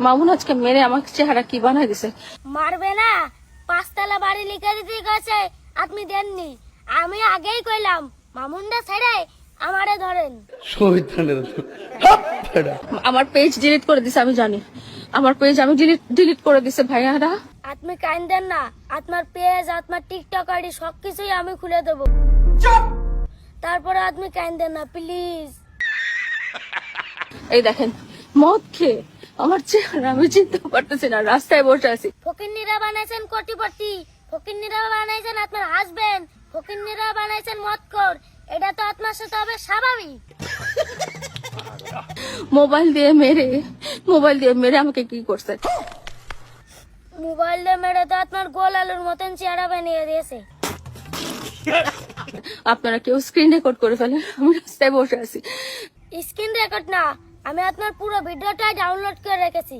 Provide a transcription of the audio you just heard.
মামুন আজকে মেরে আমার চেহারা কি বানাই দিছে। মারবে না, 5 তলা বাড়ি লিখে দিতে গেছে, আপনি দেননি। আমি আগেই কইলাম মামুনটা ছেড়ে আমারে ধরেন। আমার পেজ ডিলিট করে দিছে, আমি জানি। আমার পেজ আমি ডিলিট করে দিছে ভাইয়ারা। আপনি কাইন্দেন না, আপনার পেজ, আপনার টিকটক আইডি সবকিছুই আমি খুলে দেবো। তারপরে আপনি কাইন্দেন না প্লিজ। এই দেখেন, মদ খেয়ে আমার চেহারা আমি চিনতে পারতেছি না, রাস্তায় বসে আছি। ফকিন্নিরা বানাইছেন কোটিপতি, ফকিন্নিরা বানাইছেন আপনার হাসবেন্ড, ফকিন্নিরা বানাইছেন মদখোর। এটা তো আপনার সাথে হবে স্বাভাবিক। মোবাইল দিয়ে মেরে আমাকে কি করছে? মোবাইল দিয়ে মেরে তো আপনার গোল আলুর মতন চেহারা বানিয়ে দিয়েছে। আপনারা কেউ স্ক্রিন রেকর্ড করে ফেলেন, আমি রাস্তায় বসে আছি। স্ক্রিন রেকর্ড না, আমি আপনার পুরো ভিডিওটাই ডাউনলোড করে রেখেছি।